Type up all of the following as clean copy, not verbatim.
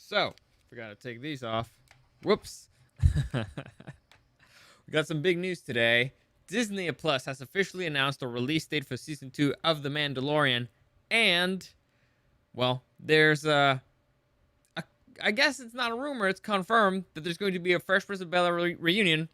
So, forgot to take these off. Whoops. We got some big news today. Disney Plus has officially announced a release date for season 2 of The Mandalorian, and well, there's I guess it's not a rumor, it's confirmed that there's going to be a Fresh Prince of Bel-Air reunion,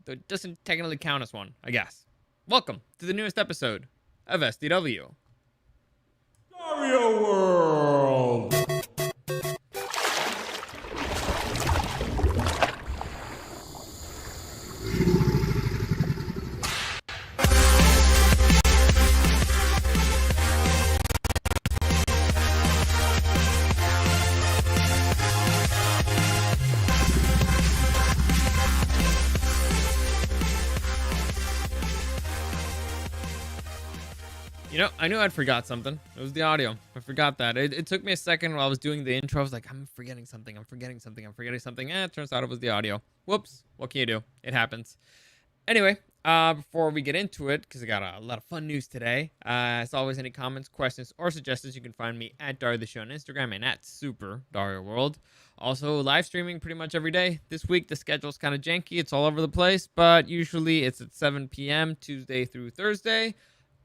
though it doesn't technically count as one, I guess. Welcome to the newest episode of SDW. Dario World! You know, I knew I'd forgot something. It was the audio. I forgot that. It took me a second while I was doing the intro. I was like, I'm forgetting something. It turns out it was the audio. Whoops. What can you do? It happens. Anyway, before we get into it, because I got a lot of fun news today, as always, any comments, questions, or suggestions, you can find me at Dario the Show on Instagram and at Super Dario World. Also, live streaming pretty much every day. This week, the schedule's kind of janky. It's all over the place, but usually it's at 7 p.m. Tuesday through Thursday.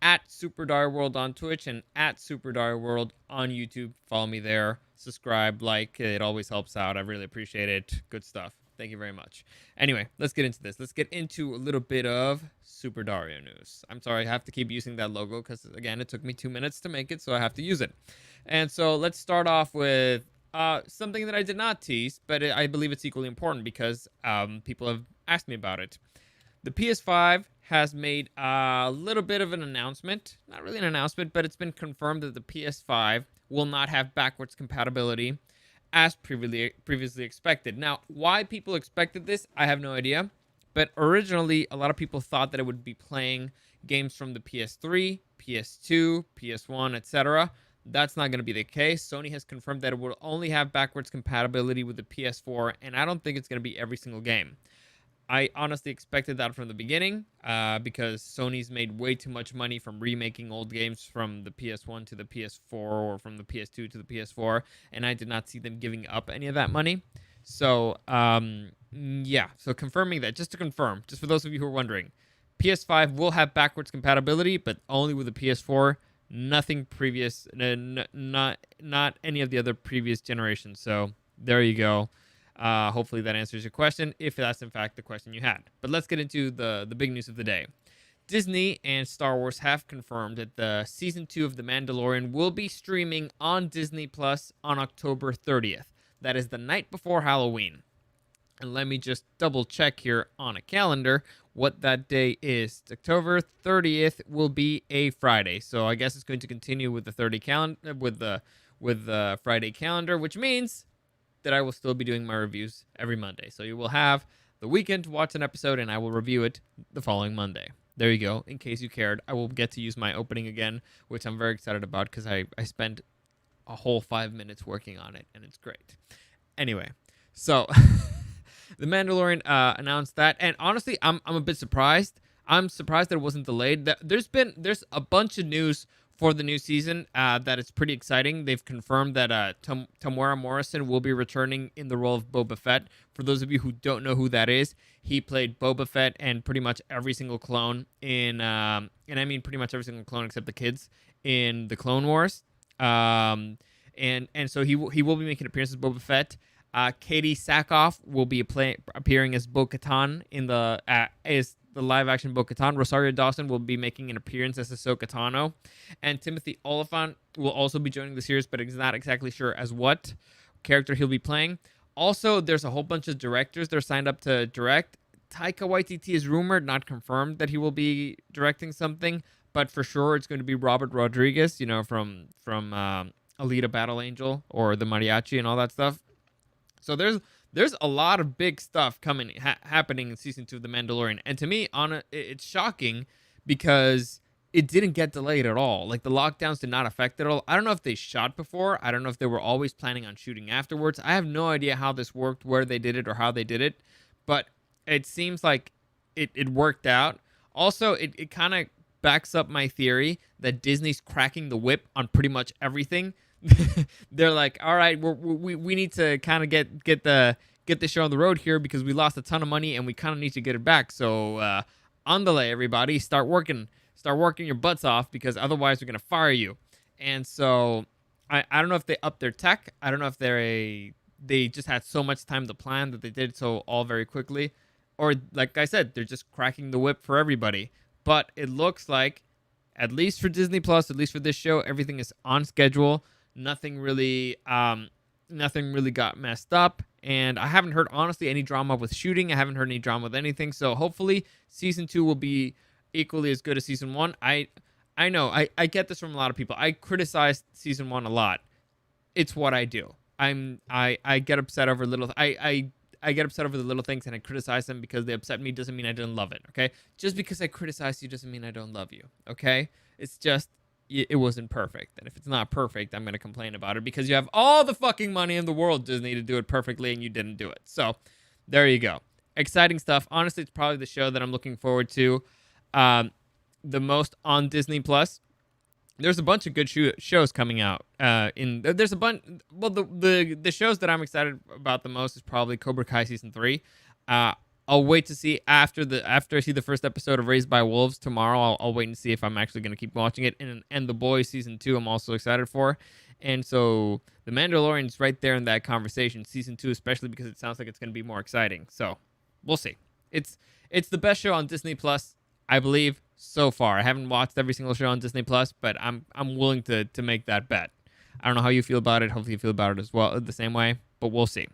At Super Dario World on Twitch and at Super Dario World on YouTube. Follow me there. Subscribe, like. It always helps out. I really appreciate it. Good stuff. Thank you very much. Anyway, let's get into this. Let's get into a little bit of Super Dario news. I'm sorry, I have to keep using that logo because, again, it took me 2 minutes to make it, so I have to use it. And so let's start off with something that I did not tease, but I believe it's equally important because people have asked me about it. The PS5 has made a little bit of an announcement. Not really an announcement, but it's been confirmed that the PS5 will not have backwards compatibility as previously expected. Now, why people expected this, I have no idea. But originally, a lot of people thought that it would be playing games from the PS3, PS2, PS1, etc. That's not going to be the case. Sony has confirmed that it will only have backwards compatibility with the PS4, and I don't think it's going to be every single game. I honestly expected that from the beginning because Sony's made way too much money from remaking old games from the PS1 to the PS4 or from the PS2 to the PS4, and I did not see them giving up any of that money. So, yeah. So confirming that, just to confirm, just for those of you who are wondering, PS5 will have backwards compatibility, but only with the PS4. Nothing previous, not any of the other previous generations. So there you go. Hopefully that answers your question, if that's in fact the question you had. But let's get into the big news of the day. Disney and Star Wars have confirmed that the Season 2 of The Mandalorian will be streaming on Disney Plus on October 30th. That is the night before Halloween. And let me just double check here on a calendar what that day is. October 30th will be a Friday. So I guess it's going to continue with the Friday calendar, which means that I will still be doing my reviews every Monday. So you will have the weekend to watch an episode, and I will review it the following Monday. There you go. In case you cared, I will get to use my opening again, which I'm very excited about because I spent a whole 5 minutes working on it, and it's great. Anyway, so The Mandalorian announced that, and honestly, I'm a bit surprised. I'm surprised that it wasn't delayed. There's a bunch of news for the new season that it's pretty exciting. They've confirmed that Temuera Morrison will be returning in the role of Boba Fett. For those of you who don't know who that is, he played Boba Fett and pretty much every single clone and I mean pretty much every single clone except the kids in the Clone Wars. And so he will be making appearances as Boba Fett. Katie Sackhoff will be appearing as Bo-Katan in the live-action Bo-Katan. Rosario Dawson will be making an appearance as Ahsoka Tano. And Timothy Olyphant will also be joining the series, but he's not exactly sure as what character he'll be playing. Also, there's a whole bunch of directors that are signed up to direct. Taika Waititi is rumored, not confirmed, that he will be directing something, but for sure it's going to be Robert Rodriguez, you know, from Alita Battle Angel or the Mariachi and all that stuff. So there's a lot of big stuff happening in season 2 of The Mandalorian, and to me, it's shocking because it didn't get delayed at all. Like, the lockdowns did not affect it at all. I don't know if they shot before. I don't know if they were always planning on shooting afterwards. I have no idea how this worked, where they did it, or how they did it, but it seems like it worked out. Also, it kind of backs up my theory that Disney's cracking the whip on pretty much everything. They're like, all right, we need to kind of get the show on the road here because we lost a ton of money and we kind of need to get it back. So on delay, everybody, start working your butts off because otherwise we're gonna fire you. And so I don't know if they upped their tech. I don't know if they just had so much time to plan that they did so all very quickly, or like I said, they're just cracking the whip for everybody. But it looks like, at least for Disney Plus, at least for this show, everything is on schedule. Nothing really, nothing really got messed up, and I haven't heard honestly any drama with shooting. I haven't heard any drama with anything. So hopefully, season 2 will be equally as good as season 1. I know I get this from a lot of people. I criticize season 1 a lot. It's what I do. I get upset over little. I get upset over the little things and I criticize them because they upset me doesn't mean I didn't love it, okay? Just because I criticize you doesn't mean I don't love you, okay? It's just, it wasn't perfect. And if it's not perfect, I'm going to complain about it because you have all the fucking money in the world, Disney, to do it perfectly and you didn't do it. So, there you go. Exciting stuff. Honestly, it's probably the show that I'm looking forward to the most on Disney Plus. There's a bunch of good shows coming out. There's a bunch. Well, the shows that I'm excited about the most is probably Cobra Kai season 3. I'll wait to see after I see the first episode of Raised by Wolves tomorrow. I'll wait and see if I'm actually going to keep watching it. And The Boys season 2, I'm also excited for. And so The Mandalorian is right there in that conversation, season 2, especially because it sounds like it's going to be more exciting. So we'll see. It's the best show on Disney Plus, I believe, so far. I haven't watched every single show on Disney Plus, but I'm willing to make that bet. I don't know how you feel about it. Hopefully you feel about it as well, the same way, but we'll see.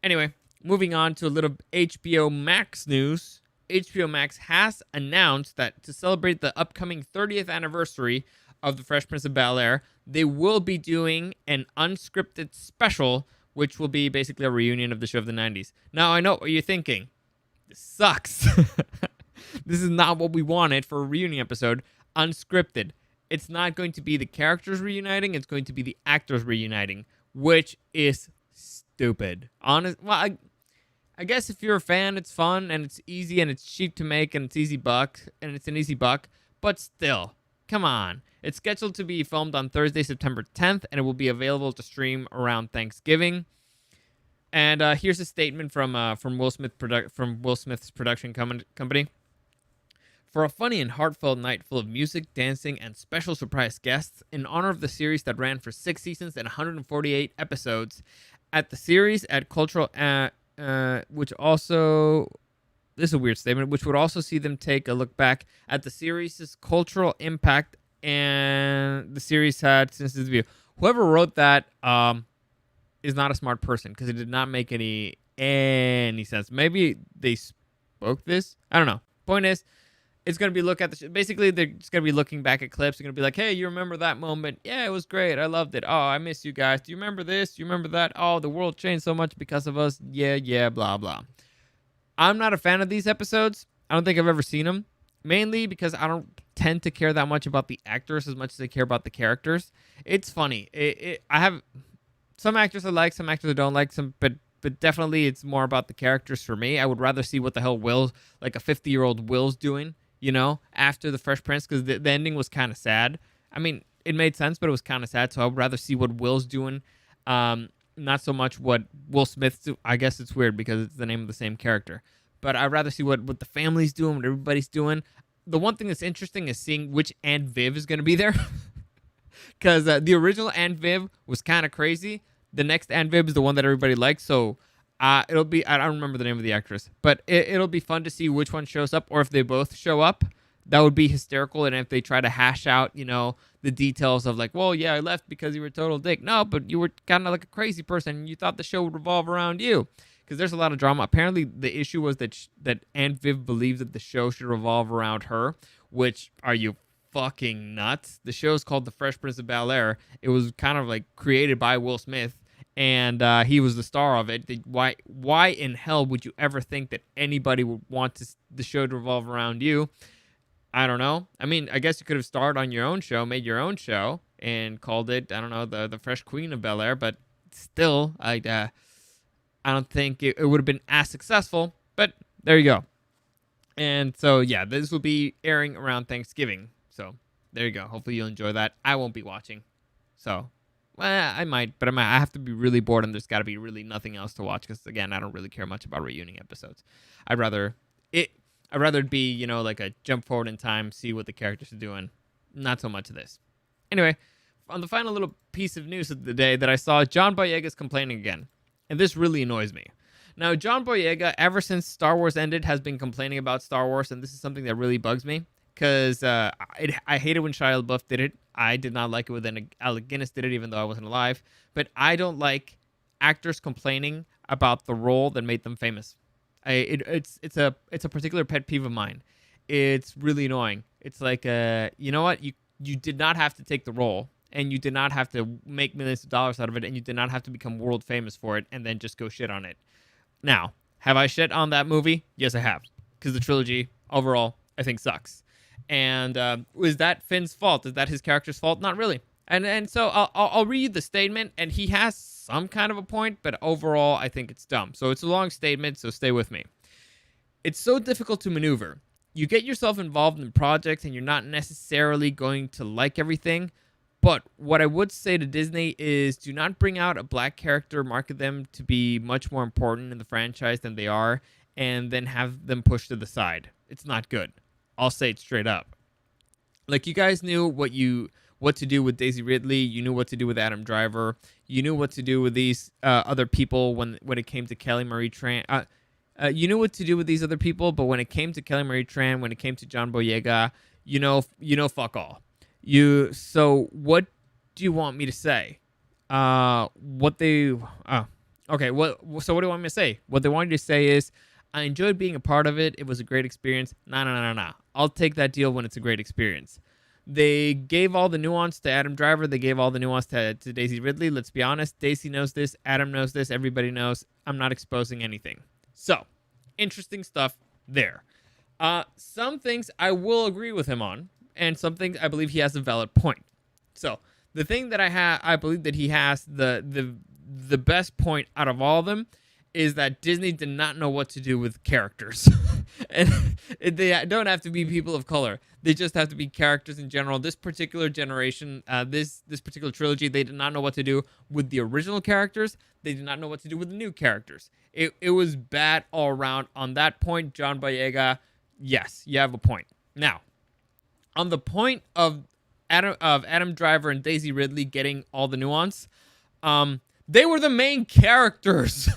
Anyway, moving on to a little HBO Max news. HBO Max has announced that to celebrate the upcoming 30th anniversary of The Fresh Prince of Bel-Air, they will be doing an unscripted special, which will be basically a reunion of the show of the 90s. Now, I know what you're thinking. This sucks. This is not what we wanted for a reunion episode. Unscripted. It's not going to be the characters reuniting. It's going to be the actors reuniting, which is stupid. Well, I guess if you're a fan, it's fun and it's easy and it's cheap to make and it's an easy buck. But still, come on. It's scheduled to be filmed on Thursday, September 10th, and it will be available to stream around Thanksgiving. And here's a statement from Will Smith's production company. For a funny and heartfelt night full of music, dancing, and special surprise guests, in honor of the series that ran for 6 seasons and 148 episodes, at the series at Cultural, which also, this is a weird statement, which would also see them take a look back at the series' cultural impact and the series had since its debut. Whoever wrote that is not a smart person because it did not make any sense. Maybe they spoke this. I don't know. Point is, it's going to be basically they're just going to be looking back at clips. They're going to be like, hey, you remember that moment? Yeah, it was great. I loved it. Oh, I miss you guys. Do you remember this? Do you remember that? Oh, the world changed so much because of us. Yeah, blah, blah. I'm not a fan of these episodes. I don't think I've ever seen them. Mainly because I don't tend to care that much about the actors as much as I care about the characters. It's funny. I have some actors I like, some actors I don't like, but definitely it's more about the characters for me. I would rather see what the hell like a 50-year-old Will's doing, after The Fresh Prince, because the ending was kind of sad. I mean, it made sense, but it was kind of sad, so I would rather see what Will's doing, not so much what Will Smith's do. I guess it's weird because it's the name of the same character. But I'd rather see what the family's doing, what everybody's doing. The one thing that's interesting is seeing which Aunt Viv is going to be there. Because the original Aunt Viv was kind of crazy. The next Aunt Viv is the one that everybody likes, so it'll be, I don't remember the name of the actress, but it'll be fun to see which one shows up, or if they both show up. That would be hysterical. And if they try to hash out, the details of like, well, yeah, I left because you were a total dick. No, but you were kind of like a crazy person, and you thought the show would revolve around you. Because there's a lot of drama. Apparently, the issue was that Aunt Viv believed that the show should revolve around her, which, are you fucking nuts? The show is called The Fresh Prince of Bel-Air. It was kind of like created by Will Smith, and he was the star of it. Why in hell would you ever think that anybody would want the show to revolve around you? I don't know. I mean, I guess you could have starred on your own show, made your own show, and called it, I don't know, the Fresh Queen of Bel-Air, but still, I don't think it would have been as successful, but there you go. And so, yeah, this will be airing around Thanksgiving. So, there you go. Hopefully you'll enjoy that. I won't be watching. So, I might, but I have to be really bored, and there's got to be really nothing else to watch. Because again, I don't really care much about reunion episodes. I'd rather it. I'd rather it be like a jump forward in time, see what the characters are doing. Not so much of this. Anyway, on the final little piece of news of the day that I saw, John Boyega is complaining again, and this really annoys me. Now, John Boyega, ever since Star Wars ended, has been complaining about Star Wars, and this is something that really bugs me. Because I hated when Shia LaBeouf did it. I did not like it when Alec Guinness did it, even though I wasn't alive. But I don't like actors complaining about the role that made them famous. It's a particular pet peeve of mine. It's really annoying. It's like, you know what? You did not have to take the role, and you did not have to make millions of dollars out of it, and you did not have to become world famous for it, and then just go shit on it. Now, have I shit on that movie? Yes, I have. Because the trilogy, overall, I think sucks. And is that Finn's fault? Is that his character's fault? Not really. And so I'll read you the statement, and he has some kind of a point, but overall, I think it's dumb. So it's a long statement, so stay with me. It's so difficult to maneuver. You get yourself involved in projects, and you're not necessarily going to like everything. But what I would say to Disney is do not bring out a black character, market them to be much more important in the franchise than they are, and then have them pushed to the side. It's not good. I'll say it straight up. Like, you guys knew what to do with Daisy Ridley. You knew what to do with Adam Driver. You knew what to do with these other people when it came to Kelly Marie Tran. You knew what to do with these other people, but when it came to Kelly Marie Tran, when it came to John Boyega, fuck all. So what do you want me to say? So what do you want me to say? What they want you to say is, I enjoyed being a part of it. It was a great experience. Nah. I'll take that deal when it's a great experience. They gave all the nuance to Adam Driver. They gave all the nuance to Daisy Ridley. Let's be honest. Daisy knows this. Adam knows this. Everybody knows. I'm not exposing anything. So, interesting stuff there. Some things I will agree with him on, and some things I believe he has a valid point. So, the thing that I believe that he has the best point out of all of them is that Disney did not know what to do with characters. And they don't have to be people of color. They just have to be characters in general. This particular generation, this particular trilogy, they did not know what to do with the original characters. They did not know what to do with the new characters. It was bad all around. On that point, John Boyega, yes, you have a point. Now, on the point of Adam Driver and Daisy Ridley getting all the nuance, they were the main characters.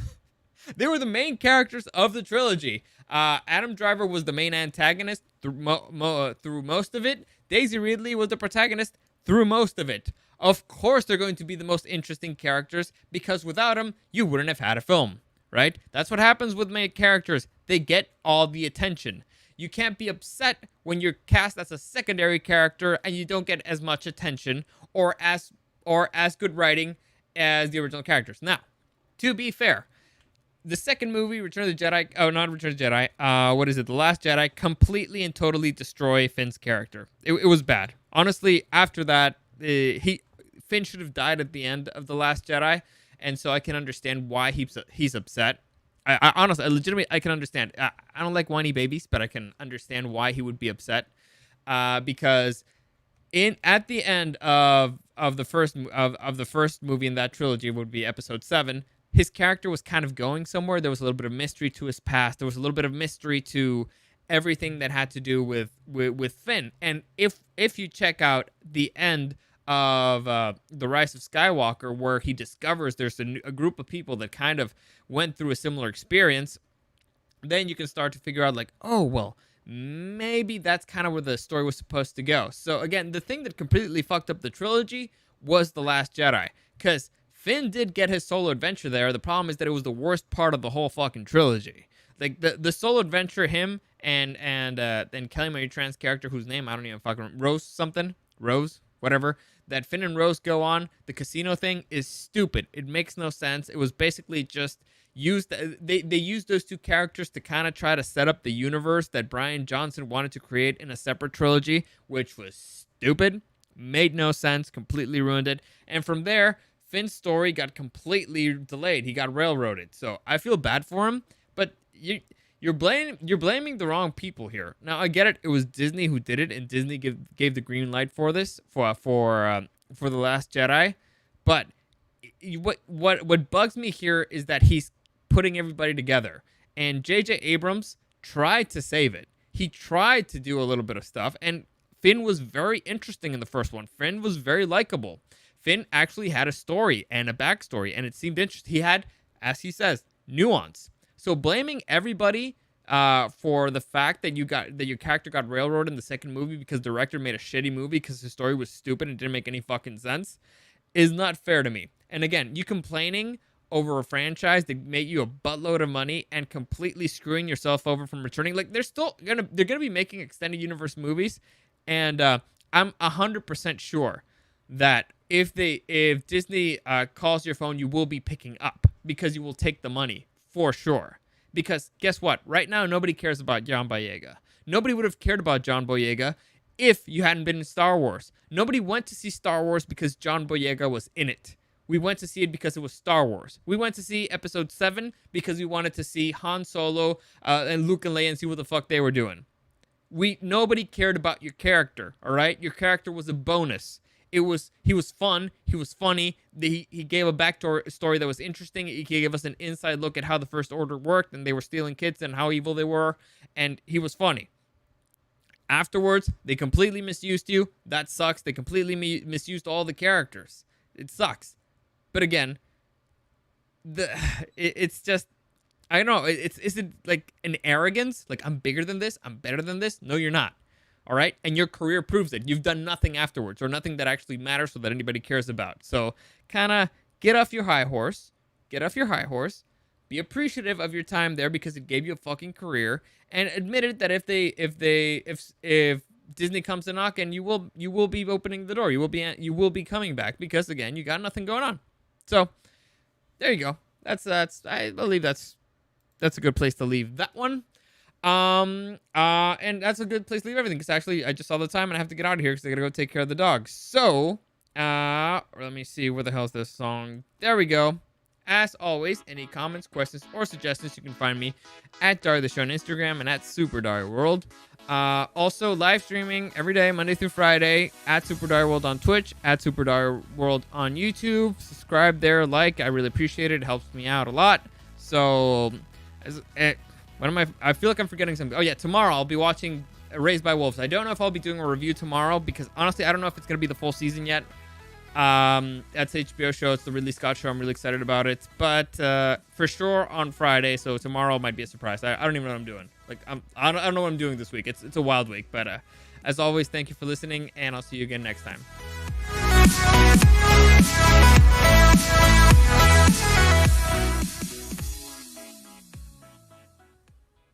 They were the main characters of the trilogy. Adam Driver was the main antagonist through most of it. Daisy Ridley was the protagonist through most of it. Of course, they're going to be the most interesting characters because without them, you wouldn't have had a film, right? That's what happens with main characters. They get all the attention. You can't be upset when you're cast as a secondary character and you don't get as much attention or as good writing as the original characters. Now, to be fair, the second movie, Return of the Jedi, not Return of the Jedi, what is it? The Last Jedi, completely and totally destroy Finn's character. It was bad. Honestly, after that, Finn should have died at the end of The Last Jedi, and so I can understand why he's upset. I honestly, legitimately, I can understand. I don't like whiny babies, but I can understand why he would be upset, because at the end of the first movie in that trilogy would be Episode 7. His character was kind of going somewhere. There was a little bit of mystery to his past. There was a little bit of mystery to everything that had to do with Finn. And if you check out the end of The Rise of Skywalker, where he discovers there's a group of people that kind of went through a similar experience, then you can start to figure out, like, oh, well, maybe that's kind of where the story was supposed to go. So, again, the thing that completely fucked up the trilogy was The Last Jedi. Because Finn did get his solo adventure there. The problem is that it was the worst part of the whole fucking trilogy. Like, the solo adventure, him and Kelly Marie Tran's character, whose name I don't even fucking... Rose? Whatever. That Finn and Rose go on, the casino thing is stupid. It makes no sense. It was basically just they used those two characters to kind of try to set up the universe that Bryan Johnson wanted to create in a separate trilogy, which was stupid. Made no sense. Completely ruined it. And from there, Finn's story got completely delayed. He got railroaded. So I feel bad for him, but you're blaming the wrong people here. Now I get it. It was Disney who did it, and Disney gave the green light for this for The Last Jedi. But what bugs me here is that he's putting everybody together. And J.J. Abrams tried to save it. He tried to do a little bit of stuff, and Finn was very interesting in the first one. Finn was very likable. Finn actually had a story and a backstory, and it seemed interesting. He had, as he says, nuance. So blaming everybody for the fact that your character got railroaded in the second movie because the director made a shitty movie because his story was stupid and didn't make any fucking sense is not fair to me. And again, you complaining over a franchise that made you a buttload of money and completely screwing yourself over from returning. Like, they're gonna be making extended universe movies, and I'm 100% sure that if Disney calls your phone, you will be picking up because you will take the money for sure. Because guess what? Right now, nobody cares about John Boyega. Nobody would have cared about John Boyega if you hadn't been in Star Wars. Nobody went to see Star Wars because John Boyega was in it. We went to see it because it was Star Wars. We went to see Episode 7 because we wanted to see Han Solo and Luke and Leia and see what the fuck they were doing. Nobody cared about your character, all right? Your character was a bonus. He was fun. He was funny. He gave a backstory that was interesting. He gave us an inside look at how the First Order worked and they were stealing kids and how evil they were. And he was funny. Afterwards, they completely misused you. That sucks. They completely misused all the characters. It sucks. But again, it's just, I don't know. Is it like an arrogance? Like, I'm bigger than this. I'm better than this. No, you're not. All right. And your career proves it. You've done nothing afterwards or nothing that actually matters or that anybody cares about. So kind of get off your high horse. Get off your high horse. Be appreciative of your time there because it gave you a fucking career, and admit it that if Disney comes to knock, and you will be opening the door. You will be coming back because again, you got nothing going on. So there you go. That's I believe that's a good place to leave that one. And that's a good place to leave everything because actually I just saw the time and I have to get out of here because I gotta go take care of the dog. So let me see, where the hell is this song? There we go. As always, any comments, questions, or suggestions, you can find me at Dario the Show on Instagram and at Super Dario World. Also, live streaming every day, Monday through Friday, at Super Dario World on Twitch, at Super Dario World on YouTube. Subscribe there, like, I really appreciate it. It helps me out a lot. So, I feel like I'm forgetting something. Oh yeah, tomorrow I'll be watching Raised by Wolves. I don't know if I'll be doing a review tomorrow because honestly, I don't know if it's going to be the full season yet. That's HBO show. It's the Ridley Scott show. I'm really excited about it. But for sure on Friday. So tomorrow might be a surprise. I don't even know what I'm doing. Like I don't know what I'm doing this week. It's a wild week. But as always, thank you for listening, and I'll see you again next time.